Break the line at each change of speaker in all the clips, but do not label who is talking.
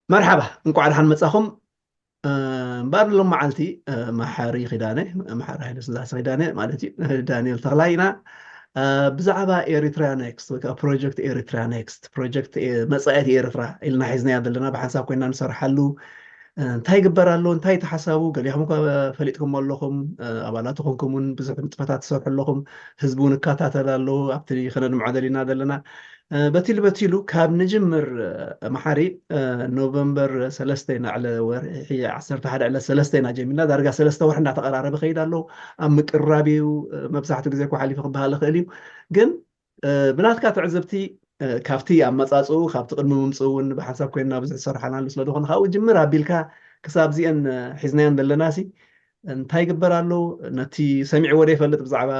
مرحبا نقعد حن متصاخم بار لهم معلتي محاري خدانه محاري هيدا سلاس خدانه مالتي دانيال تغلاينا بزعبا إيريتريا نيكست وكا بروجكت إيريتريا نيكست بروجكت مصايات إيريترا إلنا حزنا يدلنا بحساب كنا نسرحلو እንታይ ይግበር ኣሎ እንታይ ተሓሳቡ ገሊኹም ፈሊጥኩም ኣለኹም ኣባላትኩም ከውን ብዙሕ ንጥፈታት ትሰርሑ ኣለኹም ህዝቢ እውን እከታተል ኣሎ ኣብቲ ክነድምዖ ዘለና ዘለና በቲሉ ካብ ንጅምር መሓሪ ኖቨምበር 3 ናዕለ ወርሒ 11 ዕለ 3 ኢና ጀሚርና ዳርጋ 3 ወርሒ እናተቀራረበ ከይድ ኣሎ ኣብ ምቅራብ እዩ መብዛሕትኡ ግዜ እኳ ሓሊፉ ክበሃል ይኽእል እዩ ግን ብናትካ ትዕዝብቲ ካብቲ ኣመፃፅኡ ካብቲ ቅድሚ ምምፅኡ እውን ብሓንሳብ ኮይንና ብዙሕ ዝሰርሓና ኣሎ ስለ ዝኾነ ካብኡ ጅምር ኣቢልካ ክሳብ ዚአን ሒዝናየን ዘለናሲ እንታይ ይግበር ኣሎ ነቲ ሰሚዕዎ ዘይፈልጥ ብዛዕባ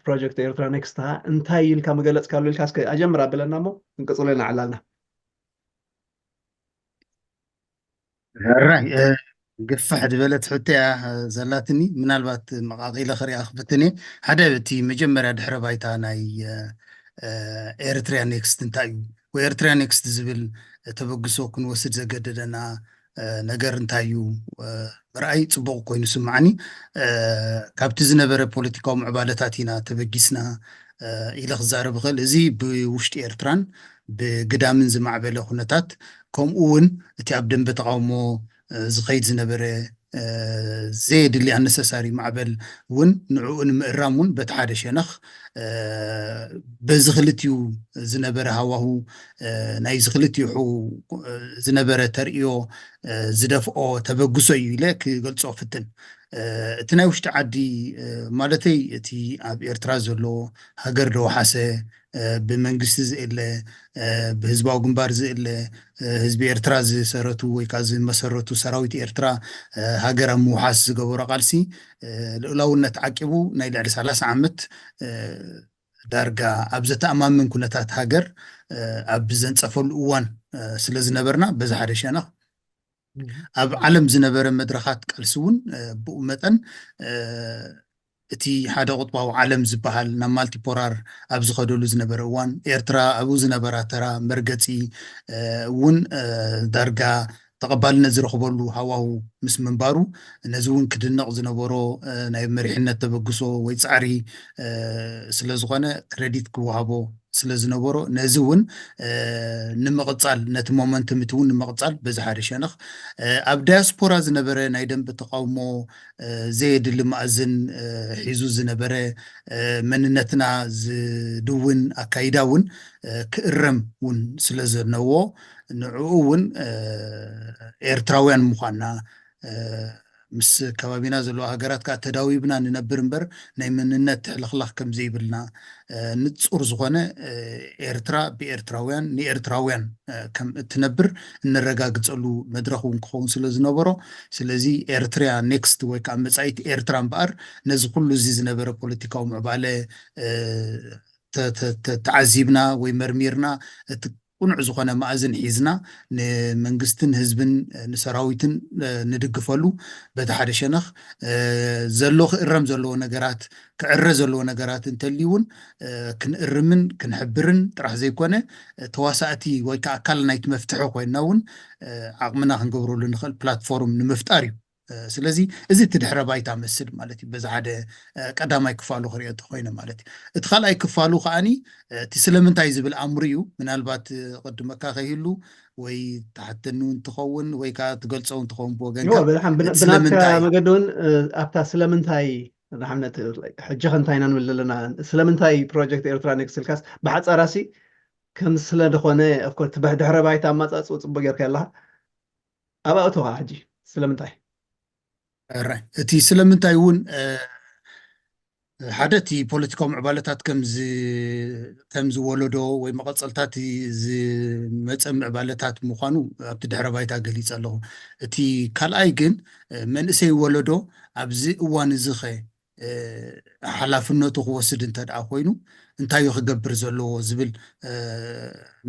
ፕሮጀክት ኤርትራ ኔክስት እንታይ ኢልካ መገለፅካ ኣሎ ኢልካ ኣጀምር ኣበለና እሞ ክንቅፅሎ ኢና ዕላልና
ራይ ግፋሕ ድበለት ሕተያ ዘላትኒ ምናልባት መቃቂለ ክሪኣ ክፍትኒ ሓደ እቲ መጀመርያ ድሕረ ባይታ ናይ ኤርትራ ኔክስት እንታይ እዩ ወኤርትራ ኔክስት ዝብል ተበግሶ ክንወስድ ዘገደደና ነገር እንታይ እዩ ረኣይ ፅቡቅ ኮይኑ ስማዕኒ ካብቲ ዝነበረ ፖለቲካዊ ምዕባለታት ኢና ተበጊስና ኢለ ክዛረብ ክእል እዚ ብውሽጢ ኤርትራን ብግዳምን ዝማዕበለ ኩነታት ከምኡ እውን እቲ ኣብ ደንበ ተቃውሞ ዝኸይድ ዝነበረ ዘየድሊ ኣነሰሳሪ ማዕበል እውን ንዕኡ ንምእራም እውን በቲ ሓደ ሸነኽ በዚ ክልቲኡ ዝነበረ ሃዋሁ ናይ ዝክልቲኡ ዝነበረ ተርእዮ ዝደፍኦ ተበግሶ እዩ ኢለ ክገልፆ ፍትን እቲ ናይ ውሽጢ ዓዲ ማለተይ እቲ ኣብ ኤርትራ ዘሎ ሃገር ደወሓሰ ብመንግስቲ ዝእለ ብህዝባዊ ግንባር ዝእለ ህዝቢ ኤርትራ ዝሰረቱ ወይ ከዓ ዝመሰረቱ ሰራዊት ኤርትራ ሃገር ኣብ ምውሓስ ዝገበሮ ቃልሲ ልዕላውነት ዓቂቡ ናይ ልዕሊ 30 ዓመት ዳርጋ ኣብ ዘተኣማምን ኩነታት ሃገር ኣብ ዘንፀፈሉ እዋን ስለ ዝነበርና በዚ ሓደ ሸነኽ ኣብ ዓለም ዝነበረ መድረኻት ቃልሲ እውን ብኡ መጠን እቲ ሓደ ቁጥባዊ ዓለም ዝበሃል ናብ ማልቲፖራር ኣብ ዝኸደሉ ዝነበረ እዋን ኤርትራ ኣብኡ ዝነበራ ተራ መርገፂ እውን ዳርጋ ተቐባልነት ዝረኽበሉ ሃዋሁ ምስ ምንባሩ ነዚ እውን ክድነቕ ዝነበሮ ናይ መሪሕነት ተበግሶ ወይ ፃዕሪ ስለ ዝኾነ ክሬዲት ክወሃቦ ስለ ዝነበሮ ነዚ እውን ንምቕፃል ነቲ ሞመንትም እቲ እውን ንምቕፃል በዚ ሓደ ሸነኽ ኣብ ዳያስፖራ ዝነበረ ናይ ደንቢ ተቃውሞ ዘየድሊ ማእዝን ሒዙ ዝነበረ መንነትና ዝድውን ኣካይዳ እውን ክእረም እውን ስለ ዘነዎ ንዕኡ እውን ኤርትራውያን ምዃንና ምስ ከባቢና ዘለዎ ሃገራት ከዓ ተዳዊብና ንነብር እምበር ናይ መንነት ትሕልኽላኽ ከም ዘይብልና ንፁር ዝኾነ ኤርትራ ብኤርትራውያን ንኤርትራውያን ከም እትነብር እንረጋግፀሉ መድረኽ እውን ክኸውን ስለ ዝነበሮ ስለዚ ኤርትራ ኔክስት ወይ ከዓ መፃኢት ኤርትራ እምበኣር ነዚ ኩሉ እዚ ዝነበረ ፖለቲካዊ ምዕባለ ተዓዚብና ወይ መርሚርና እቲ ቁኑዕ ዝኾነ ማእዝን ሒዝና ንመንግስትን ህዝብን ንሰራዊትን ንድግፈሉ በቲ ሓደ ሸነኽ ዘሎ ክእረም ዘለዎ ነገራት ክዕረ ዘለዎ ነገራት እንተልዩ እውን ክንእርምን ክንሕብርን ጥራሕ ዘይኮነ ተዋሳእቲ ወይ ከዓ ኣካል ናይቲ መፍትሒ ኮይንና እውን ዓቕምና ክንገብረሉ ንኽእል ፕላትፎርም ንምፍጣር እዩ ስለዚ እዚ እቲ ድሕረ ባይታ መስል ማለት እዩ በዚ ሓደ ቀዳማይ ክፋሉ ክሪኦ እንተኮይነ ማለት እዩ እቲ ካልኣይ ክፋሉ ከዓኒ እቲ ስለምንታይ ዝብል ኣምሩ እዩ ምናልባት ቅድመካ ከይህሉ ወይ ተሓተኑ እንትኸውን ወይ ከዓ ትገልፆ እንትኸውን ብወገንካ
ብናትካ መገዲ እውን ኣብታ ስለምንታይ ንሓነት ሕጂ እንታይ ኢና ንብል ዘለና ስለምንታይ ፕሮጀክት ኤርትራ ኔክስት ኢልካስ ብሓፃራሲ ከም ስለ ዝኾነ ኣፍኮርስ ድሕረ ባይታ ኣማፃፅኡ ፅቡቅ ጌርካ ኣለካ ኣብኣእቶኻ ሕጂ ስለምንታይ
እቲ ስለምንታይ እውን ሓደ እቲ ፖለቲካዊ ምዕባለታት ከም ዝወለዶ ወይ መቐፀልታት ዝመፀ ምዕባለታት ምዃኑ ኣብቲ ድሕረ ባይታ ገሊፀ ኣለኹ እቲ ካልኣይ ግን መንእሰይ ወለዶ ኣብዚ እዋን እዚ ኸ ሓላፍነቱ ክወስድ እንተደኣ ኮይኑ እንታይ ክገብር ዘለዎ ዝብል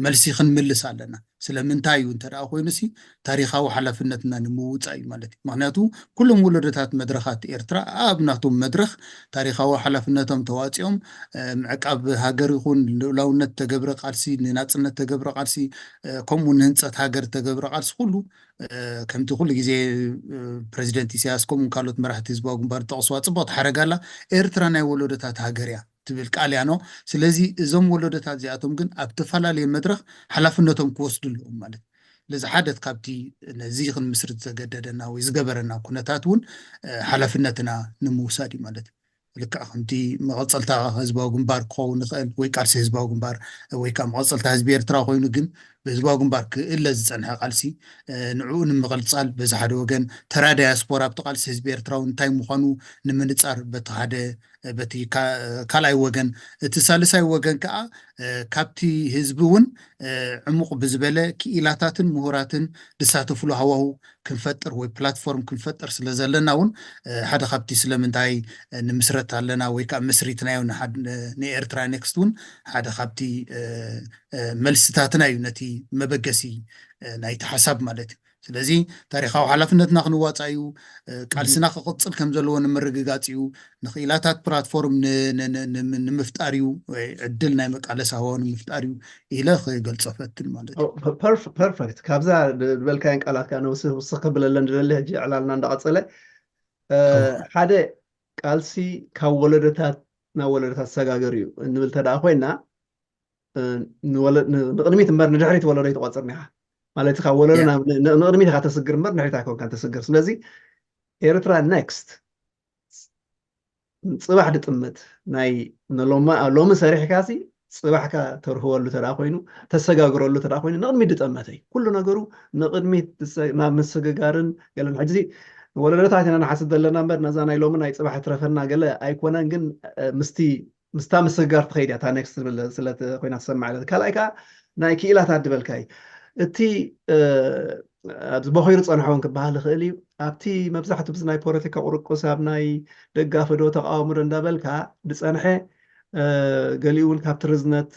መልሲ ክንምልስ ኣለና ስለምንታይ እንተ ደኣ ኮይኑሲ ታሪኻዊ ሓላፍነትና ንምውፃእ እዩ ማለት እዩ ምክንያቱ ኩሎም ወለዶታት መድረኻት ኤርትራ ኣብ ናቶም መድረኽ ታሪኻዊ ሓላፍነቶም ተዋፂኦም ምዕቃብ ሃገር ይኹን ልኡላውነት ተገብረ ቃልሲ ንናፅነት ተገብረ ቃልሲ ከምኡ ንህንፀት ሃገር ተገብረ ቃልሲ ኩሉ ከምቲ ኩሉ ግዜ ፕረዚደንት ኢሳያስ ከምኡ ካልኦት መራሕቲ ህዝባዊ ግንባር ተቕስዋ ፅቡቕቲ ሓረጋ ኣላ ኤርትራ ናይ ወለዶታት ሃገር እያ ትብል ቃል እያ ኖ ስለዚ እዞም ወለዶታት እዚኣቶም ግን ኣብ ተፈላለየ መድረኽ ሓላፍነቶም ክወስዱ ኣለዎም ማለት ለዚ ሓደት ካብቲ ነዚ ክንምስርት ዘገደደና ወይ ዝገበረና ኩነታት እውን ሓላፍነትና ንምውሳድ እዩ ማለት ልክዕ ከምቲ መቐፀልታ ህዝባዊ ግንባር ክኸውን ንኽእል ወይ ቃልሲ ህዝባዊ ግንባር ወይ ከዓ መቐፀልታ ህዝቢ ኤርትራ ኮይኑ ግን ብህዝባዊ ግንባር ክእለ ዝፀንሐ ቃልሲ ንዕኡ ንምቕልፃል በዚ ሓደ ወገን ተራ ዳያስፖራ ኣብቲ ቃልሲ ህዝቢ ኤርትራዊ እንታይ ምዃኑ ንምንፃር በቲ ሓደ በቲ ካልኣይ ወገን እቲ ሳልሳይ ወገን ከዓ ካብቲ ህዝቢ እውን ዕሙቕ ብዝበለ ክኢላታትን ምሁራትን ዝሳተፍሉ ሃዋህው ክንፈጥር ወይ ፕላትፎርም ክንፈጥር ስለ ዘለና እውን ሓደ ካብቲ ስለምንታይ ንምስረት ኣለና ወይ ከዓ መስሪትናዮ ንኤርትራ ኔክስት እውን ሓደ ካብቲ መልስታትና እዩ ነቲ መበገሲ ናይቲ ሓሳብ ማለት እዩ ስለዚ ታሪኻዊ ሓላፍነትና ክንዋፃ እዩ ቃልስና ክቕፅል ከም ዘለዎ ንምርግጋፅ እዩ ንኽኢላታት ፕላትፎርም ንምፍጣር እዩ ወይ ዕድል ናይ መቃለሲ ሃዋህው ንምፍጣር እዩ ኢለ ክገልፆ ፈትን ማለት እዩ
ፐርፌክት ካብዛ ዝበልካየን ቃላትካ ንውስኽ ክብለለን ዝደሊ ሕጂ ዕላልና እንዳቐፀለ ሓደ ቃልሲ ካብ ወለዶታት ናብ ወለዶታት ሰጋገር እዩ እንብል ተደኣ ኮይና ንቅድሚት እምበር ንድሕሪት ወለዶ ይትቆፅር ኒኻ ማለት ካብ ወለዶ ንቅድሚት ኢኻ ተስግር እምበር ንድሕሪት ኣይኮንካን ተስግር ስለዚ ኤርትራ ኔክስት ፅባሕ ድጥምት ናይ ሎሚ ሰሪሕካሲ ፅባሕካ ተርህወሉ ተደኣ ኮይኑ ተሰጋግረሉ ተደኣ ኮይኑ ንቅድሚት ድጠመተ እዩ ኩሉ ነገሩ ንቅድሚት ናብ ምስግጋርን ገለን ሕጂ ወለዶታት ኢና ንሓስብ ዘለና እምበር ነዛ ናይ ሎሚ ናይ ፅባሕ ትረፈና ገለ ኣይኮነን ግን ምስታ ምስግጋር ትኸይድ እያ እታ ኔክስት ስለ ኮይና ትሰማዕ ዕለት ካልኣይ ከዓ ናይ ክኢላታት ድበልካ እዩ እቲ በኺሩ ፀንሖ እውን ክበሃል ይኽእል እዩ ኣብቲ መብዛሕትኡ ብዚ ናይ ፖለቲካ ቁርቁስ ኣብ ናይ ደጋፊ ዶ ተቃውሞ ዶ እንዳበልካ ዝፀንሐ ገሊኡ እውን ካብቲ ርዝነት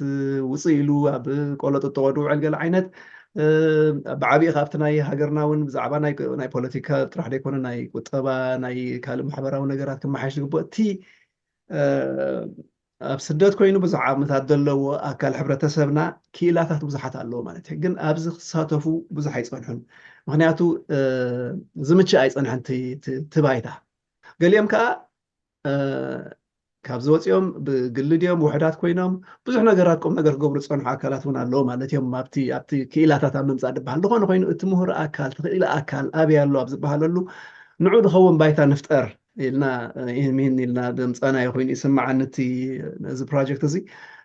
ውፅእ ኢሉ ኣብ ቆለጥጦ ውዕል ገለ ዓይነት ብዓብዪ ካብቲ ናይ ሃገርና እውን ብዛዕባ ናይ ፖለቲካ ጥራሕ ደይኮነ ናይ ቁጠባ ናይ ካልእ ማሕበራዊ ነገራት ክመሓሽ ዝግብኦ እቲ ኣብ ስደት ኮይኑ ብዙሕ ዓመታት ዘለዎ ኣካል ሕብረተሰብና ክኢላታት ብዙሓት ኣለዎ ማለት እዩ ግን ኣብዚ ክሳተፉ ብዙሕ ኣይፀንሑን ምክንያቱ ዝምችእ ኣይፀንሐን ትባይታ ገሊኦም ከዓ ካብ ዝወፂኦም ብግሊ ድዮም ውሕዳት ኮይኖም ብዙሕ ነገራት ቁም ነገር ክገብሩ ዝፀንሑ ኣካላት እውን ኣለዎ ማለት እዮም ኣብቲ ክኢላታት ኣብ ምምፃእ ድበሃል ዝኾነ ኮይኑ እቲ ምሁር ኣካል ትኽኢላ ኣካል ኣብይ ኣሎ ኣብ ዝበሃለሉ ንዑ ዝኸውን ባይታ ንፍጠር ኢልና ይህን ኢልና ድምፀና ኮይኑ ይስማዓኒ እዚ ፕሮጀክት እዚ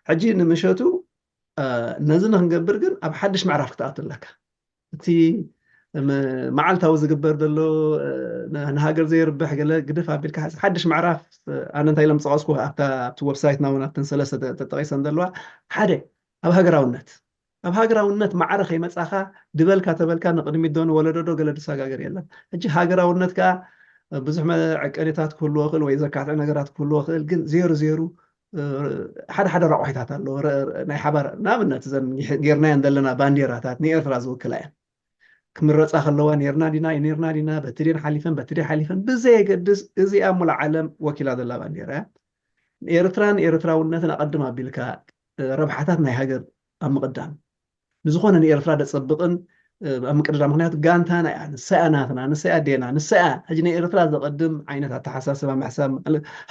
ሕጂ ንምሸቱ ነዚ ንክንገብር ግን ኣብ ሓድሽ ምዕራፍ ክትኣቱ ኣለካ እቲ መዓልታዊ ዝግበር ዘሎ ንሃገር ዘይርብሕ ገለ ግድፍ ኣቢልካ ሓድሽ ምዕራፍ ኣነ እንታይ ኢሎም ፀቐስኩ ኣብቲ ዌብሳይትና እውን ኣብተን ሰለስተ ተጠቒሰን ዘለዋ ሓደ ኣብ ሃገራውነት ማዕረ ከይመፃኻ ድበልካ ተበልካ ንቅድሚት ዶ ንወለዶ ዶ ገለ ድሰጋገር የለን ሕጂ ሃገራውነት ከዓ ብዙሕ መዐቀኒታት ክህልዎ ክእል ወይ ዘካትዕ ነገራት ክህልዎ ክእል ግን ዜሩ ዜሩ ሓደ ረቑሒታት ኣለዎ ናይ ሓባር ንኣብነት እዘን ጌርናየን ዘለና ባንዴራታት ንኤርትራ ዝውክላ እየን ክምረፃ ከለዋ ኔርና ዲና በቲ ድን ሓሊፈን ብዘየገድስ እዚኣ ሙሉእ ዓለም ወኪላ ዘላ ባንዴራ እያ ኤርትራን ኤርትራውነትን ኣቐድም ኣቢልካ ረብሓታት ናይ ሃገር ኣብ ምቕዳም ንዝኾነ ንኤርትራ ደፀብቕን ኣብ ምቅድዳም ምክንያቱ ጋንታና እያ ንሰያ ናትና ንሰያ ዴና ንሰያ ሕጂ ናይ ኤርትራ ዘቐድም ዓይነት ኣተሓሳስባ ምሕሳብ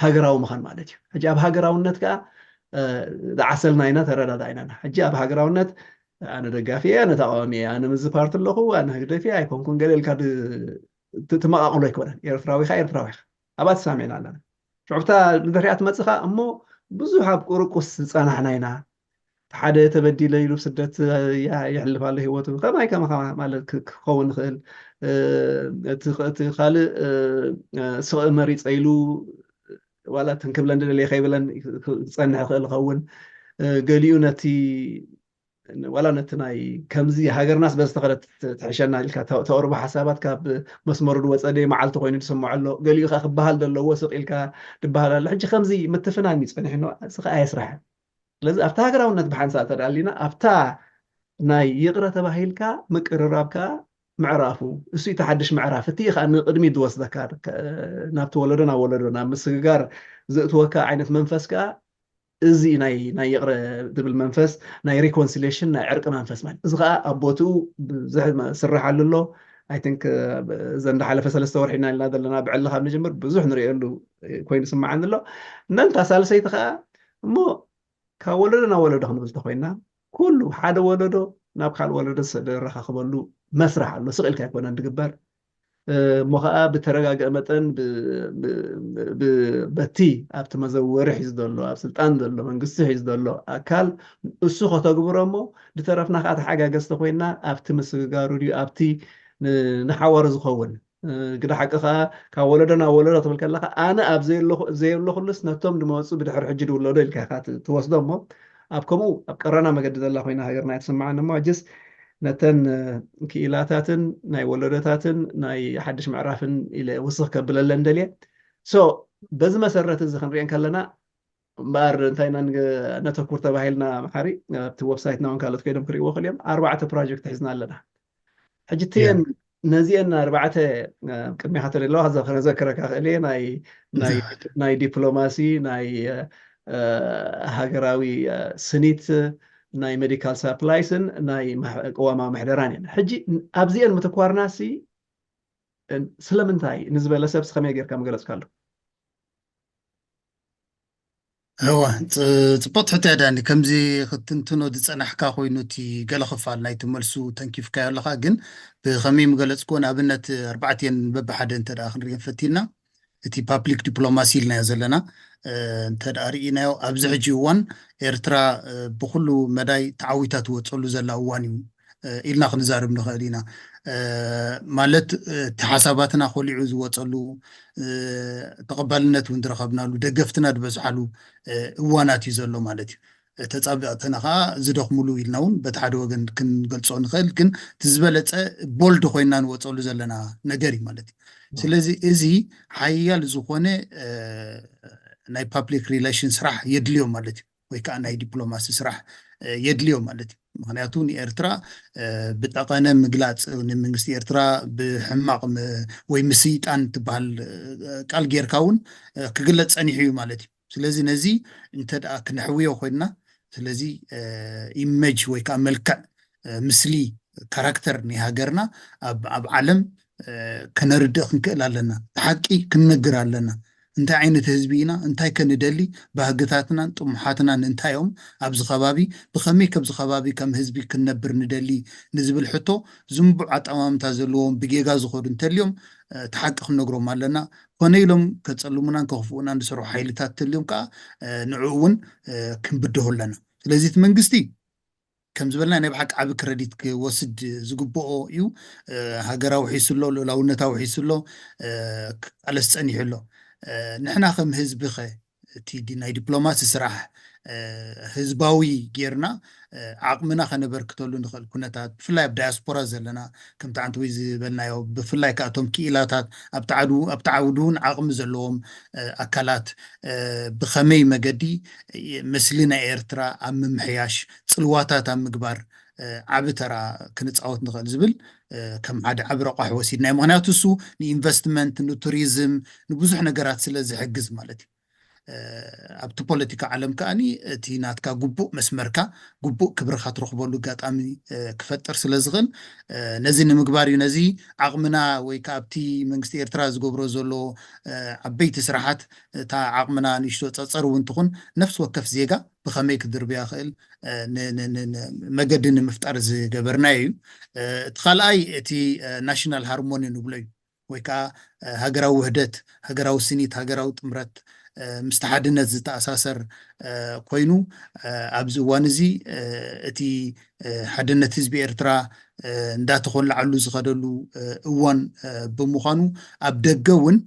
ሃገራዊ ምዃን ማለት እዩ ሕጂ ኣብ ሃገራውነት ከዓ ዝዓሰልና ኢና ተረዳዳእና ሕጂ ኣብ ሃገራውነት ኣነ ደጋፊ እየ ኣነ ተቃዋሚ እየ ኣነ ምዝ ፓርቲ ኣለኹ ኣነ ህግደፊ ኣይኮንኩን ገለ ኢልካ ትመቃቕሎ ኣይኮነን ኤርትራዊ ኢኻ ኣብኣ ተሳሚዕና ኣለና ሽዑብታ ንድሕሪኣ ትመፅኻ እሞ ብዙሕ ኣብ ቁርቁስ ዝፀናሕና ኢና ሓደ ተበዲለ ኢሉ ስደት ይሕልፍ ኣሎ ሂወቱ ከማይ ማለት ክኸውን ይኽእል እቲ ካልእ ስቕ መሪፀ ኢሉ ዋላ ትንክብለን ድደለየ ከይብለን ክፀንሕ ይኽእል ይኸውን ገሊኡ ነቲ ዋላ ነቲ ናይ ከምዚ ሃገርናስ በዝተኸለት ትሕሸና ኢልካ ተቕርቡ ሓሳባት ካብ መስመሩ ድወፀደ መዓልቲ ኮይኑ ድስምዖ ኣሎ ገሊኡ ካ ክበሃል ዘለዎ ስቕ ኢልካ ድበሃል ኣሎ ሕጂ ከምዚ ምትፍናን ይፀኒሕ ኖ ስኸ ኣየስራሕን ስለዚ ኣብታ ሃገራውነት ብሓንሳብ ተዳሊና ኣብታ ናይ ይቕረ ተባሂልካ ምቅርራብካ ምዕራፉ እሱ ተሓድሽ ምዕራፍ እቲ ከዓ ንቅድሚ ዝወስደካ ናብቲ ወለዶ ናብ ወለዶ ናብ ምስግጋር ዘእትወካ ዓይነት መንፈስ ከዓ እዚ ናይ ይቕረ ዝብል መንፈስ ናይ ሪኮንሲሌሽን ናይ ዕርቂ መንፈስ ማለት እዚ ከዓ ኣቦትኡ ብዙሕ ስራሕ ኣሎ ኣይ ቲንክ ዘንዳ ሓለፈ 3 ወርሒ ኢልና ዘለና ብዕሊ ካብ ንጅምር ብዙሕ ንሪኤሉ ኮይኑ ስማዓኒ ኣሎ ነንታ ሳልሰይቲ ከዓ እሞ ካብ ወለዶ ናብ ወለዶ ክንብል ተኮይና ኩሉ ሓደ ወለዶ ናብ ካልእ ወለዶ ዝረኻኽበሉ መስርሕ ኣሎ ስቕኢልካ ኣይኮነን ዝግበር እሞ ከዓ ብተረጋግአ መጠን በቲ ኣብቲ መዘወሪ ሒዙ ዘሎ ኣብ ስልጣን ዘሎ መንግስቲ ሒዙ ዘሎ ኣካል እሱ ከተግብሮ እሞ ዝተረፍና ከዓ ተሓጋገዝቲ ኮይና ኣብቲ ምስግጋሩ ድዩ ኣብቲ ንሓወሩ ዝኸውን ግዳ ሓቂ ከዓ ካብ ወለዶ ናብ ወለዶ ክትብል ከለካ ኣነ ኣብ ዘየለኹሉስ ነቶም ድመፁ ብድሕሪ ሕጂ ድውለዶ ኢልካ ትወስዶ እሞ ኣብ ከምኡ ኣብ ቀረና መገዲ ዘላ ኮይና ሃገርና የተሰማዓኒ እሞ ጅስ ነተን ክኢላታትን ናይ ወለዶታትን ናይ ሓድሽ ምዕራፍን ኢለ ውስኽ ከብለለን ደልየ በዚ መሰረት እዚ ክንሪአን ከለና እምበር እንታይና ነተኩር ተባሂልና መሓሪ ኣብቲ ዌብሳይትና እውን ካልኦት ከይዶም ክሪእዎ ክእል እዮም 4 ፕሮጀክት ሒዝና ኣለና ሕጂ እትየን ነዚአን 4 ቅድሚኻ ተለለዋ ከዘክረካ ክእል እየ ናይ ዲፕሎማሲ ናይ ሃገራዊ ስኒት ናይ ሜዲካል ሳፕላይስን ናይ ቀዋማዊ ምሕደራን እየን ሕጂ ኣብዚአን ምትኳርናሲ ስለምንታይ ንዝበለ ሰብስ ከመይ ጌርካ መገለፅካሉ
هو ጽቡቅ ሕቶ ያዳኒ ከምዚ ክትንትኖ ዝጸናሕካ ኮይኑ እቲ ገለ ክፋል ናይቲ መልሱ ተንኪፍካ ያለኻ ግን ብኸመይ ምገለጽኮ ንኣብነት 4 በብሓደ እንተ ደኣ ክንሪአን ፈቲና እቲ ፓብሊክ ዲፕሎማሲ ኢልናዮ ዘለና እንተ ደኣ ርኢናዮ ኣብዚ ሕጂ እዋን ኤርትራ ብኩሉ መዳይ ተዓዊታ ትወፀሉ ዘላ እዋን እዩ ኢልና ክንዛርብ ንኽእል ኢና ማለት እቲ ሓሳባትና ኮሊዑ ዝወፀሉ ተቐባልነት እውን ዝረኸብናሉ ደገፍትና ዝበዝሓሉ እዋናት እዩ ዘሎ ማለት እዩ ተፃቢቕትና ከዓ ዝደኽሙሉ ኢልና እውን በቲ ሓደ ወገን ክንገልፆ ንኽእል ግን እቲ ዝበለፀ ቦልድ ኮይና ንወፀሉ ዘለና ነገር እዩ ማለት እዩ ስለዚ እዚ ሓያል ዝኾነ ናይ ፓብሊክ ሪሌሽን ስራሕ የድልዮም ማለት እዩ ወይ ከዓ ናይ ዲፕሎማሲ ስራሕ የድልዮም ማለት እዩ ምክንያቱ ንኤርትራ ብጠቐነ ምግላፅ ንመንግስቲ ኤርትራ ብሕማቕ ወይ ምስይጣን ትበሃል ቃል ጌርካ እውን ክግለፅ ፀኒሑ እዩ ማለት እዩ ስለዚ ነዚ እንተ ደኣ ክነሕውዮ ኮይና ስለዚ ኢሜጅ ወይ ከዓ መልክዕ ምስሊ ካራክተር ናይ ሃገርና ኣብ ዓለም ከነርድእ ክንክእል ኣለና ሓቂ ክንነግር ኣለና እንታይ ዓይነት ህዝቢ ኢና እንታይ ከንደሊ ባህግታትናን ጥሙሓትናን እንታዮም ኣብዚ ከባቢ ብኸመይ ከምዚ ከባቢ ከም ህዝቢ ክንነብር ንደሊ ንዝብል ሕቶ ዝንቡዕ ኣጠማምታ ዘለዎም ብጌጋ ዝኸዱ እንተልዮም ተሓቂ ክንነግሮም ኣለና ኮነ ኢሎም ከፀልሙናን ከኽፍኡና ንሰርሑ ሓይልታት እንተልዮም ከዓ ንዕኡ እውን ክንብድሆ ኣለና ስለዚ እቲ መንግስቲ ከም ዝበልና ናይ ብሓቂ ዓብ ክረዲት ክወስድ ዝግብኦ እዩ ሃገራዊ ሒሱሎ ልኡላውነታዊ ሒሱሎ ክቃለስ ፀኒሑ ኣሎ ንሕና ከም ህዝቢ ኸ እቲ ናይ ዲፕሎማሲ ስራሕ ህዝባዊ ጌርና ዓቕምና ከነበርክተሉ ንኽእል ኩነታት ብፍላይ ኣብ ዳያስፖራ ዘለና ከምቲ ዓንቲ ወይ ዝበልናዮ ብፍላይ ካኣቶም ክኢላታት ኣብቲ ዓውዲ እውን ዓቕሚ ዘለዎም ኣካላት ብኸመይ መገዲ ምስሊ ናይ ኤርትራ ኣብ ምምሕያሽ ፅልዋታት ኣብ ምግባር ዓብ ተራ ክንፃወት ንኽእል ዝብል ከም ሓደ ዓብ ረቋሕ ወሲድናዮ ምክንያቱ እሱ ንኢንቨስትመንት ንቱሪዝም ንብዙሕ ነገራት ስለ ዝሕግዝ ማለት እዩ ኣብቲ ፖለቲካ ዓለም ከዓኒ እቲ ናትካ ግቡእ መስመርካ ግቡእ ክብርካ ትረኽበሉ ኣጋጣሚ ክፈጥር ስለ ዝኽእል ነዚ ንምግባር እዩ ነዚ ዓቕምና ወይ ከዓ ኣብቲ መንግስቲ ኤርትራ ዝገብሮ ዘሎ ዓበይቲ ስራሓት እታ ዓቕምና ንእሽቶ ፀፀር እውን ትኹን ነፍሲ ወከፍ ዜጋ ብኸመይ ክድርብያ ክእል መገዲ ንምፍጣር ዝገበርናዮ እዩ እቲ ካልኣይ እቲ ናሽናል ሃርሞኒ ንብሎ እዩ ወይ ከዓ ሃገራዊ ውህደት ሃገራዊ ስኒት ሃገራዊ ጥምረት ምስቲ ሓድነት ዝተኣሳሰር ኮይኑ ኣብዚ እዋን እዚ እቲ ሓድነት ህዝቢ ኤርትራ እንዳተኮላዓሉ ዝኸደሉ እዋን ብምዃኑ ኣብ ደገ እውን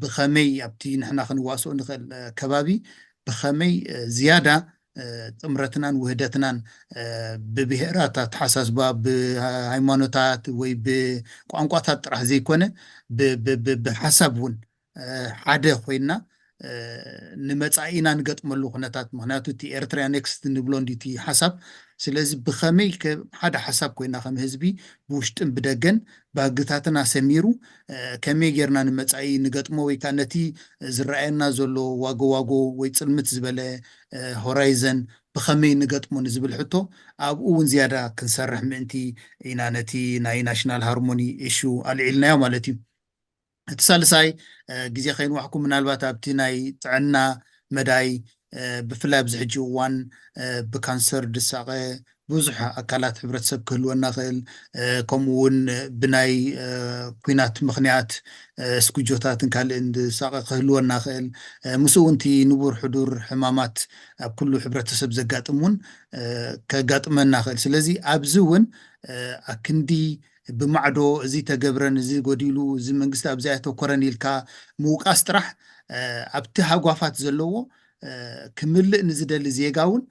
ብኸመይ ኣብቲ ንሕና ክንዋስኦ ንኽእል ከባቢ ብኸመይ ዝያዳ ጥምረትናን ውህደትናን ብብሄራት ተሓሳስባ ብሃይማኖታት ወይ ብቋንቋታት ጥራሕ ዘይኮነ ብሓሳብ እውን ሓደ ኮይና ንመጻኢና ንገጥመሉ ኩነታት ምክንያቱ እቲ ኤርትራ ኔክስት ንብሎ እንዲቲ ሓሳብ ስለዚ ብኸመይ ሓደ ሓሳብ ኮይና ከም ህዝቢ ብውሽጥን ብደገን ባግታትና ሰሚሩ ከመይ ጌርና ንመጻኢ ንገጥሞ ወይ ከዓ ነቲ ዝረኣየና ዘሎ ዋጎ ዋጎ ወይ ፅልምት ዝበለ ሆራይዘን ብኸመይ ንገጥሞ ንዝብል ሕቶ ኣብኡ እውን ዝያዳ ክንሰርሕ ምእንቲ ኢና ነቲ ናይ ናሽናል ሃርሞኒ ኢሹ ኣልዒልናዮ ማለት እዩ እቲ ሳልሳይ ግዜ ከይንዋሕኩም ምናልባት ኣብቲ ናይ ጥዕና መዳይ ብፍላይ ኣብዚ ሕጂ እዋን ብካንሰር ድሳቐ ብዙሕ ኣካላት ሕብረተሰብ ክህልወና ክእል ከምኡ እውን ብናይ ኩናት ምክንያት ስኩጆታትን ካልእን ድሳቐ ክህልወና ክእል ምስኡ እውን እቲ ንቡር ሕዱር ሕማማት ኣብ ኩሉ ሕብረተሰብ ዘጋጥም እውን ከጋጥመና ክእል ስለዚ ኣብዚ እውን ኣክንዲ ብማዕዶ እዚ ተገብረን እዚ ጎዲሉ እዚ መንግስቲ ኣብዚ ኣይተኮረን ኢልካ ምውቃስ ጥራሕ ኣብቲ ሃጓፋት ዘለዎ ክምልእ ንዝደሊ ዜጋ እውን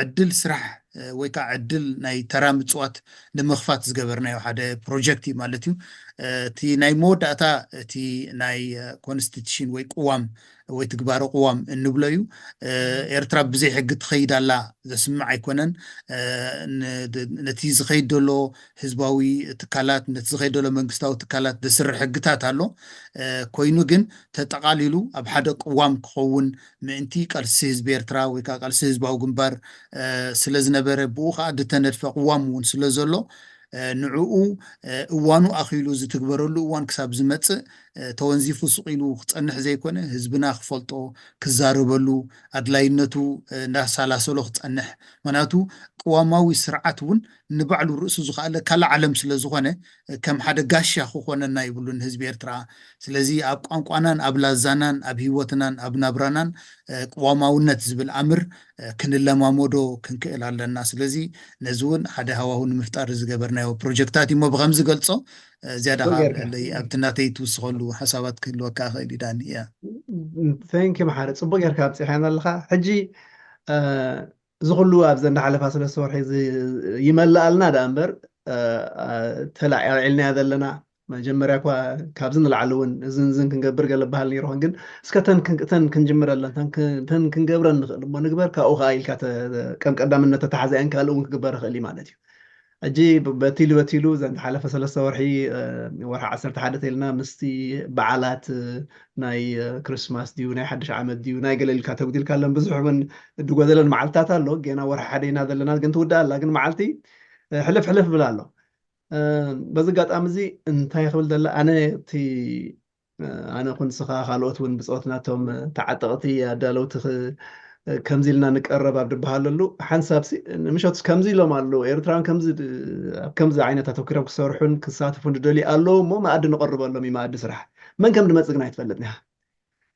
ዕድል ስራሕ ወይ ከዓ ዕድል ናይ ተራ ምፅዋት ንምኽፋት ዝገበርናዮ ሓደ ፕሮጀክት እዩ ማለት እዩ እቲ ናይ መወዳእታ እቲ ናይ ኮንስቲቱሽን ወይ ቅዋም ወይ ትግባረ ቅዋም እንብሎ እዩ ኤርትራ ብዘይ ሕጊ ትኸይድ ኣላ ዘስምዕ ኣይኮነን ነቲ ዝኸይድ ዘሎ ህዝባዊ ትካላት ነቲ ዝኸይድ ዘሎ መንግስታዊ ትካላት ዘስርሕ ሕግታት ኣሎ ኮይኑ ግን ተጠቃሊሉ ኣብ ሓደ ቅዋም ክኸውን ምእንቲ ቃልሲ ህዝቢ ኤርትራ ወይ ከዓ ቃልሲ ህዝባዊ ግንባር ስለ ዝነበረ ብኡ ከዓ ዝተነድፈ ቅዋም እውን ስለ ዘሎ ንዕኡ እዋኑ ኣኺሉ ዝትግበረሉ እዋን ክሳብ ዝመፅእ ተወንዚፉ ስቂሉ ክፀንሕ ዘይኮነ ህዝብና ክፈልጦ ክዛረበሉ ኣድላይነቱ እንዳሳላሰሎ ክፀንሕ ምክንያቱ ቅዋማዊ ስርዓት እውን ንባዕሉ ርእሱ ዝኸኣለ ካልእ ዓለም ስለ ዝኾነ ከም ሓደ ጋሻ ክኾነና ይብሉን ህዝቢ ኤርትራ ስለዚ ኣብ ቋንቋናን ኣብ ላዛናን ኣብ ሂወትናን ኣብ ናብራናን ቅዋማውነት ዝብል ኣምር ክንለማመዶ ክንክእል ኣለና ስለዚ ነዚ እውን ሓደ ሃዋሁ ንምፍጣር ዝገበርናዮ ፕሮጀክታት እሞ ብከምዚ ገልፆ ዝያዳ ኣብቲ ናተይ ትውስኸሉ ሓሳባት ክህልወካ ክእል ዳኒ እያ
ቴንክ ዩ መሓረ ፅቡቅ ጌርካ ኣብፅሕና ኣለካ ሕጂ ዝኩሉ ኣብ ዘንዳሓለፋ ሰለስተ ወርሒ ይመላኣልና ዳ እምበር ተላዒልናያ ዘለና መጀመርያ እኳ ካብዚ ንላዕሊ እውን እዝንዝን ክንገብር ገለ ባህል ነይሮን ግን እስከ ተን ክንጅምር ኣለና ተን ክንገብረን ንኽእል እሞ ንግበር ካብኡ ከዓ ኢልካ ቀም ቀዳምነት ተተሓዛእን ካልእ እውን ክግበር ይኽእል ማለት እዩ ሕጂ በቲሉ ዘንዳሓለፈ ሰለስተ ወርሒ ወርሒ 11 ተይልና ምስቲ በዓላት ናይ ክርስማስ ድዩ ናይ ሓድሽ ዓመት ድዩ ናይ ገለ ኢልካ ተጉዲልካ ኣለን ብዙሕ እውን ድጎደለን መዓልትታት ኣሎ ገና ወርሒ ሓደ ኢና ዘለና ግን ትውዳእ ኣላ ግን መዓልቲ ሕልፍ ሕልፍ ብል ኣሎ በዚ ጋጣሚ እዚ እንታይ ክብል ዘላ ኣነ ኩንስኻ ካልኦት እውን ብፆትናቶም ተዓጠቕቲ ኣዳለውቲ ከምዚ ኢልና ንቀረብ ኣብ ድበሃለሉ ሓንሳብሲ ምሸትስ ከምዚ ኢሎም ኣለዉ ኤርትራን ከምዚ ዓይነት ኣተኪሮም ክሰርሑን ክሳተፉን ድደልዩ ኣለዉ እሞ ማኣዲ ንቐርበሎም እዩ ማኣዲ ስራሕ መን ከም ድመፅግና ኣይትፈልጥኒ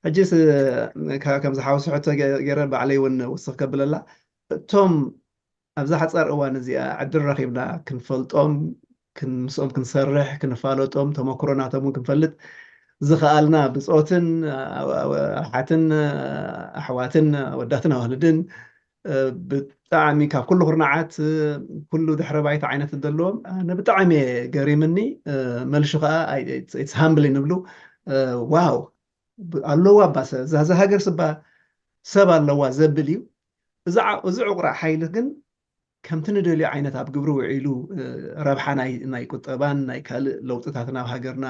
ሕጂስ ከምዚ ሓወሲ ሕቶ ገይረ ባዕለይ እውን ውስኽ ከብለላ እቶም ኣብዛ ሓፃር እዋን እዚኣ ዕድል ረኺብና ክንፈልጦም ምስኦም ክንሰርሕ ክንፋለጦም ተመክሮናቶም እውን ክንፈልጥ ዝኸኣልና ብፆትን ኣሓትን ኣሕዋትን ኣወዳትን ኣዋልድን ብጣዕሚ ካብ ኩሉ ኩርናዓት ኩሉ ድሕረ ባይታ ዓይነት ዘለዎም ኣነ ብጣዕሚ ገሪምኒ መልሹ ከዓ ኢትስ ሃምብል ንብሉ ዋው ኣለዋ ኣባሰ እዛ ሃገር ስባ ሰብ ኣለዋ ዘብል እዩ እዚ ዕቁራዕ ሓይሊ ግን ከምቲ ንደልዩ ዓይነት ኣብ ግብሪ ውዒሉ ረብሓ ናይ ቁጠባን ናይ ካልእ ለውጥታትን ኣብ ሃገርና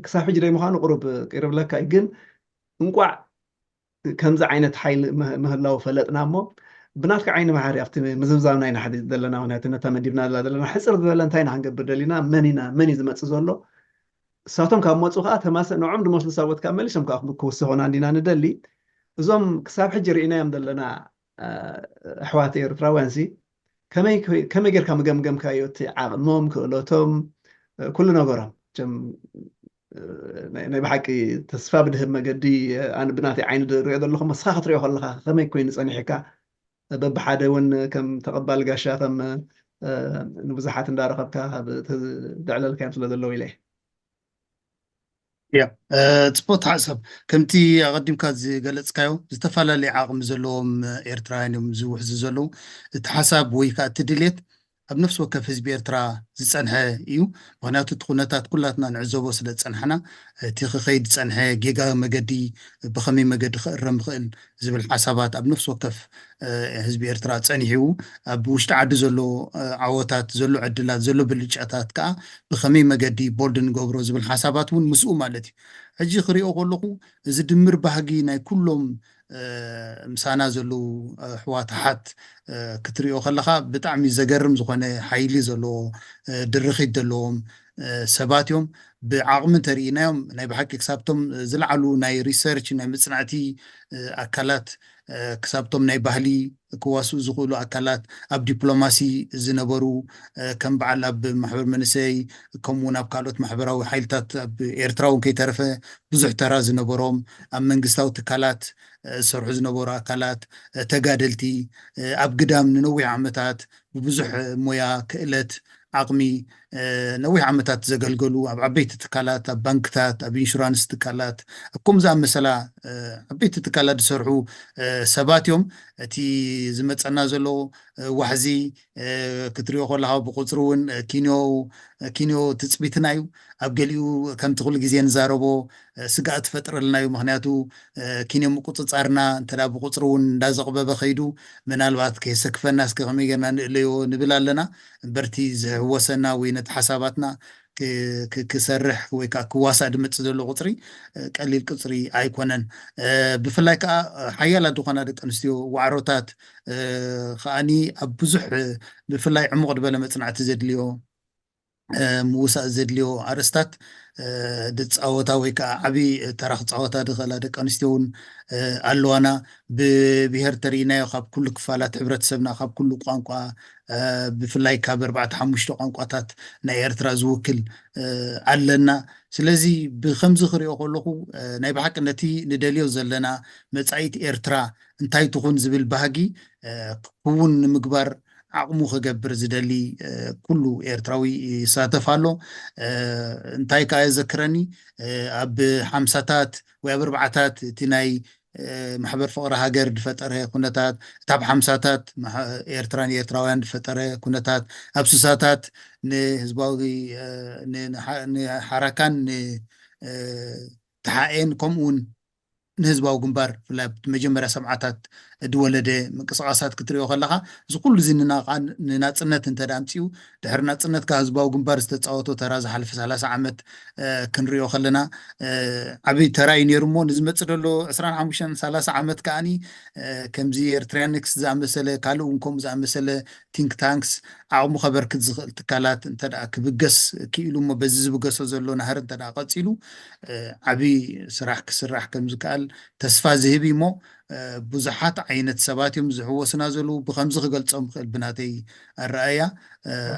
ክሳብ ሕጂ ደይ ምዃኑ ቁሩብ ቅርብ ለካ ግን እንቋዕ ከምዚ ዓይነት ሓይሊ ምህላው ፈለጥና እሞ ብናትካ ዓይኒ ማሕሪ ኣብቲ ምዝብዛብ ናይና ሓዲ ዘለና ምክንያቱ ነታ መዲብና ዘለና ሕፅር ዝበለ እንታይ ኢና ክንገብር ደሊና መን እዩ ዝመፅእ ዘሎ እሳቶም ካብ መፁ ከዓ ተማሰ ንዖም ድመስሉ ሰብት ካብ መሊሶም ከዓ ክውስኹና እንዲና ንደሊ እዞም ክሳብ ሕጂ ርኢናዮም ዘለና ኣሕዋት ኤርትራውያንሲ ከመይ ጌርካ መገምገምካዮ እቲ ዓቕሞም ክእለቶም ኩሉ ነገሮም ናይ ብሓቂ ተስፋ ብድህብ መገዲ ኣነ ብናተይ ዓይኒ ሪኦ ዘለኹ መስኻ ክትሪኦ ከለካ ከመይ ኮይኑ ፀኒሕካ በብሓደ እውን ከም ተቐባሊ ጋሻ ከም ንብዙሓት እንዳረኸብካ ድዕለልካዮም ስለ ዘለዎ ኢለ
እያ ፅቡቅ ሓሳብ ከምቲ ኣቐዲምካ ዝገለፅካዮ ዝተፈላለዩ ዓቕሚ ዘለዎም ኤርትራውያን እዮም ዝውሕዙ ዘለዉ እቲ ሓሳብ ወይ ከዓ እቲ ድሌት ኣብ ነፍሲ ወከፍ ህዝቢ ኤርትራ ዝፀንሐ እዩ ምክንያቱ እቲ ኩነታት ኩላትና ንዕዘቦ ስለ ዝፀንሐና እቲ ክኸይድ ዝፀንሐ ጌጋዊ መገዲ ብኸመይ መገዲ ክእረም ይኽእል ዝብል ሓሳባት ኣብ ነፍሲ ወከፍ ህዝቢ ኤርትራ ፀኒሑ ኣብ ውሽጢ ዓዲ ዘሎ ዓወታት ዘሎ ዕድላት ዘሎ ብልጫታት ከዓ ብኸመይ መገዲ ቦልድ ንገብሮ ዝብል ሓሳባት እውን ምስኡ ማለት እዩ ሕጂ ክሪኦ ከለኹ እዚ ድምር ባህጊ ናይ ኩሎም ምሳና ዘለዉ ኣሕዋትሓት ክትሪኦ ከለካ ብጣዕሚ ዘገርም ዝኾነ ሓይሊ ዘለዎ ድርኺት ዘለዎም ሰባት እዮም ብዓቕሚ እንተሪኢናዮም ናይ ብሓቂ ክሳብቶም ዝለዓሉ ናይ ሪሰርች ናይ መፅናዕቲ ኣካላት ክሳብቶም ናይ ባህሊ ክዋስኡ ዝኽእሉ ኣካላት ኣብ ዲፕሎማሲ ዝነበሩ ከም በዓል ኣብ ማሕበር መንእሰይ ከምኡውን ኣብ ካልኦት ማሕበራዊ ሓይልታት ኣብ ኤርትራ እውን ከይተረፈ ብዙሕ ተራ ዝነበሮም ኣብ መንግስታዊ ትካላት ዝሰርሑ ዝነበሩ ኣካላት ተጋደልቲ ኣብ ግዳም ንነዊሕ ዓመታት ብብዙሕ ሞያ ክእለት ዓቕሚ ነዊሕ ዓመታት ዘገልገሉ ኣብ ዓበይቲ ትካላት ኣብ ባንክታት ኣብ ኢንሹራንስ ትካላት ኣብ ከምኡ ዝኣመሰላ ዓበይቲ ትካላት ዝሰርሑ ሰባት እዮም እቲ ዝመፀና ዘሎ ዋሕዚ ክትሪኦ ከለካ ብቁፅሪ እውን ኪንዮ ትፅቢትና እዩ ኣብ ገሊኡ ከምቲ ኩሉ ግዜ ንዛረቦ ስጋእ ትፈጥረልና እዩ ምክንያቱ ኪንዮ ምቁፅፃርና እንተዳ ብቁፅሪ እውን እንዳዘቕበበ ከይዱ ምናልባት ከየሰክፈና እስከ ከመይ ጌርና ንእለዮ ንብል ኣለና እምበርቲ ዝህወሰና ወይ ነቲ ሓሳባትና ክሰርሕ ወይ ከዓ ክዋሳእ ድመፅእ ዘሎ ቁፅሪ ቀሊል ቁፅሪ ኣይኮነን ብፍላይ ከዓ ሓያላት ዝኾና ደቂ ኣንስትዮ ዋዕሮታት ከዓኒ ኣብ ብዙሕ ብፍላይ ዕሙቕ ዝበለ መፅናዕቲ ዘድልዮ ምውሳእ ዘድልዮ ኣርእስታት ድፃወታ ወይ ከዓ ዓብይ ተራ ክፃወታ ዝኽእላ ደቂ ኣንስትዮ እውን ኣለዋና ብብሄር ተሪኢናዮ ካብ ኩሉ ክፋላት ሕብረተሰብና ካብ ኩሉ ቋንቋ ብፍላይ ካብ 4-5 ቋንቋታት ናይ ኤርትራ ዝውክል ኣለና ስለዚ ብከምዚ ክሪኦ ከለኹ ናይ ብሓቂ ነቲ ንደልዮ ዘለና መፃኢት ኤርትራ እንታይ ትኹን ዝብል ባህጊ ክውን ንምግባር ዓቕሙ ክገብር ዝደሊ ኩሉ ኤርትራዊ ይሳተፍ ኣሎ እንታይ ከዓ የዘክረኒ ኣብ 50ታት ወይ ኣብ 40ታት እቲ ናይ ማሕበር ፍቅሪ ሃገር ዝፈጠረ ኩነታት እታ ብ50ታት ኤርትራን ኤርትራውያን ዝፈጠረ ኩነታት ኣብ 60ታት ንህዝባዊ ንሓረካን ንተሓኤን ከምኡውን ንህዝባዊ ግንባር ብፍላይ መጀመርያ ሰብዓታት ድወለደ ምንቅስቃሳት ክትሪኦ ከለካ እዚ ኩሉ እዚ ንናፅነት እንተዳምፂኡ ድሕሪ ናፅነት ካብ ህዝባዊ ግንባር ዝተፃወቶ ተራ ዝሓለፈ 30 ዓመት ክንሪኦ ከለና ዓብይ ተራ እዩ ነይሩ እሞ ንዝመፅእ ዘሎ 25-30 ዓመት ከዓኒ ከምዚ ኤርትራኒክስ ዝኣመሰለ ካልእ እውን ከምኡ ዝኣመሰለ ቲንክ ታንክስ ዓቕሙ ከበርክት ዝኽእል ትካላት እንተደኣ ክብገስ ክኢሉ እሞ በዚ ዝብገሶ ዘሎ ናህር እንተደኣ ቀፂሉ ዓብይ ስራሕ ክስራሕ ከም ዝከኣል ተስፋ ዝህብ እሞ ብዙሓት ዓይነት ሰባት እዮም ዝሕወስና ዘለዉ ብከምዚ ክገልፆም ክእል ብናተይ ኣረኣያ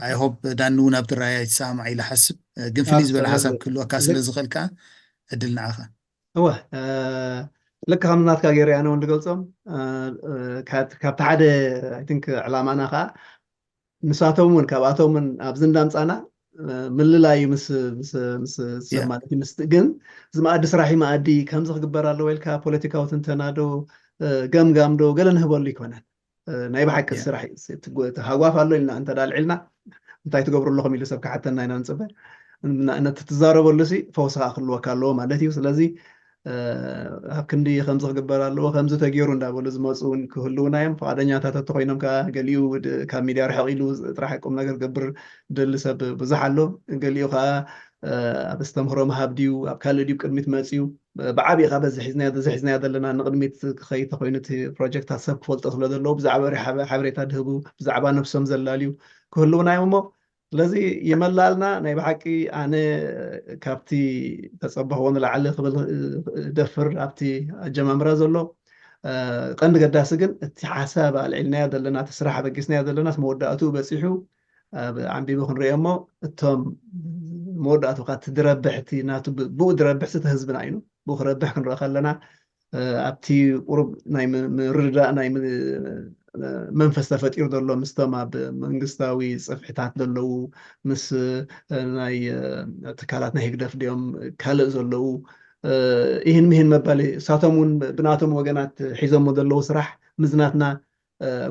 ኣይሆፕ ዳኒ እውን ኣብቲ ረኣያ ይተሰማዕ ኢለ ሓስብ ግን ፍልይ ዝበለ ሓሳብ ክህልወካ ስለ ዝኽእል ከዓ ዕድል ንዓኻ
እወ ልክ ከም ናትካ ገይረ ኣነ እውን ዝገልፆም ካብቲ ሓደ ኣይ ቲንክ ዕላማና ከዓ ንሳቶም እውን ካብኣቶም እውን ኣብዚ እንዳምፃና ምልላይ ምስ ሰብ ማለት እዩ ግን እዚ መኣዲ ስራሕ መኣዲ ከምዚ ክግበር ኣለዎ ኢልካ ፖለቲካዊ ትንተና ዶ ገምጋም ዶ ገለ ንህበሉ ይኮነን ናይ ብሓቂ ስራሕ ሃጓፍ ኣሎ ኢልና እንተዳ ኣልዒልና እንታይ ትገብሩ ኣለኹም ኢሉ ሰብ ክሓተና ኢና ንፅበ ነቲ ትዛረበሉ ሲ ፈውስካ ክህልወካ ኣለዎ ማለት እዩ ስለዚ ኣብ ክንዲ ከምዚ ክግበር ኣለዎ ከምዚ ተገይሩ እንዳበሉ ዝመፁ እውን ክህልውና እዮም ፈቃደኛታት እንተኮይኖም ከዓ ገሊኡ ካብ ሚድያ ርሕቕ ኢሉ ጥራሕ ቁም ነገር ገብር ደሊ ሰብ ብዙሕ ኣሎ ገሊኡ ከዓ ኣብ ዝተምህሮ ምሃብ ድዩ ኣብ ካልእ ድዩ ቅድሚት መፅዩ ብዓብዪ ካ በዚ ሒዝናዮ ዘለና ንቅድሚት ክኸይድ ተኮይኑ እቲ ፕሮጀክታት ሰብ ክፈልጦ ስለ ዘለዎ ብዛዕባ ሓበሬታ ድህቡ ብዛዕባ ነብሶም ዘላልዩ ክህልውና እዮም እሞ ስለዚ ይመላልና ናይ ብሓቂ ኣነ ካብቲ ተፀበኽዎ ንላዕሊ ክብል ደፍር ኣብቲ ኣጀማምራ ዘሎ ቀንዲ ገዳሲ ግን እቲ ሓሳብ ኣልዒልናዮ ዘለና እቲ ስራሕ በጊስናዮ ዘለና መወዳእቱ በፂሑ ዓንቢቡ ክንሪኦ እሞ እቶም መወዳእቱ ካ ትድረብሕ እቲ ናቱ ብኡ ዝረብሕ እቲ ህዝብና እዩ ብኡ ክረብሕ ክንርኢ ከለና ኣብቲ ቁሩብ ናይ ምርዳእ ናይ መንፈስ ተፈጢሩ ዘሎ ምስቶም ኣብ መንግስታዊ ፅፍሕታት ዘለዉ ምስ ናይ ትካላት ናይ ህግደፍ ድዮም ካልእ ዘለዉ ይህን ምሂን መባሊ እሳቶም እውን ብናቶም ወገናት ሒዞሞ ዘለዉ ስራሕ ምዝናትና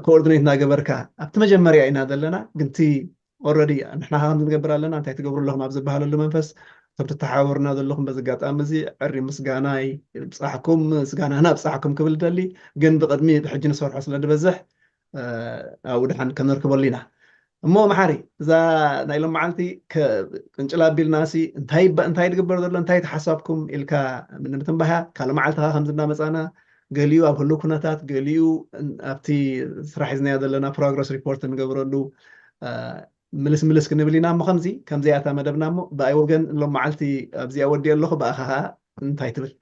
كوردينيت ناجبركا أبت مجمري عين هذا لنا قلتي already نحن هان نقبر لنا أنت تقبر لهم أبز بحال اللي منفس تبت تحاورنا ذا لهم بزقات أمزي عري مسجاناي بصحكم مسجانا هنا بصحكم قبل دلي جن بقدمي بحجنا صور حصل بزح أو نحن كنركب لنا እሞ መሓሪ እዛ ናይ ሎም መዓልቲ ቅንጭላ ኣቢልናሲ እንታይ ትግበር ዘሎ እንታይ ተሓሳብኩም ኢልካ ምንምትንባሃ ካልእ መዓልትኻ ከምዚ እናመፃና ገሊኡ ኣብ ህሉ ኩነታት ገሊኡ ኣብቲ ስራሕ ሒዝናዮ ዘለና ፕሮግረስ ሪፖርት ንገብረሉ ምልስ ምልስ ክንብል ኢና እሞ ከምዚኣ እታ መደብና እሞ ብኣይ ወገን ሎም መዓልቲ ኣብዚኣ ወዲእ ኣለኹ ብኣኻ ከዓ እንታይ ትብል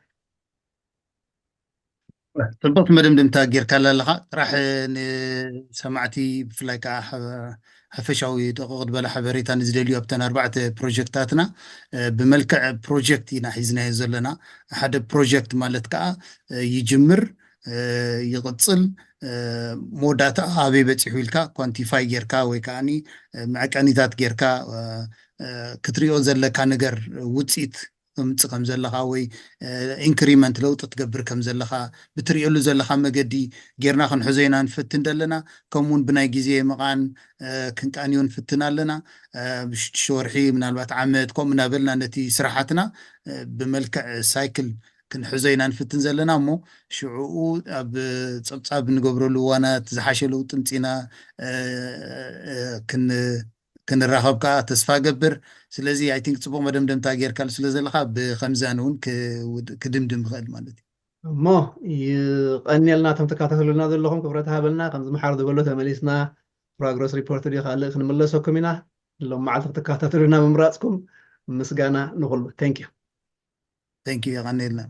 ፅቡቅ መደምደምታ ጌርካ ኣለካ ጥራሕ ንሰማዕቲ ብፍላይ ከዓ ሓፈሻዊ ደቂቕ ዝበለ ሓበሬታ ንዝደልዩ ኣብተን 4 ፕሮጀክታትና ብመልክዕ ፕሮጀክት ኢና ሒዝናዮ ዘለና ሓደ ፕሮጀክት ማለት ከዓ ይጅምር ይቕፅል ሞዳታ ኣበይ በፂሑ ኢልካ ኳንቲፋይ ጌርካ ወይ ከዓኒ መዐቀኒታት ጌርካ ክትሪኦ ዘለካ ነገር ውፅኢት ከምፅእ ከም ዘለካ ወይ ኢንክሪመንት ለውጢ ትገብር ከም ዘለካ ብትሪእሉ ዘለካ መገዲ ጌርና ክንሕዞ ኢና ንፍትን ዘለና ከምኡውን ብናይ ግዜ ምቓን ክንቃንዮ ንፍትን ኣለና ብሽዱሽተ ወርሒ ምናልባት ዓመት ከምኡ እናበልና ነቲ ስራሓትና ብመልክዕ ሳይክል ክንሕዞ ኢና ንፍትን ዘለና እሞ ሽዑኡ ኣብ ፀብፃብ ንገብረሉ እዋናት ዝሓሸ ለውጢ ምፂና ክንራኸብ ከዓ ተስፋ ገብር ስለዚ ኣይ ቲንክ ፅቡቅ መደምደምታ ጌርካ ስለ ዘለካ ብከምዛን እውን ክድምድም ክኽእል ማለት እዩ
እሞ ይቀኒልና እቶም ተከታተሉና ዘለኹም ክብረት ሃበልና ከምዚ መሓር ዝበሎ ተመሊስና ፕሮግረስ ሪፖርት ዲ ካልእ ክንምለሰኩም ኢና ሎም መዓልቲ ክትከታተሉና ምምራፅኩም ምስጋና ንኩሉ ቴንክ ዩ
የቀኒልና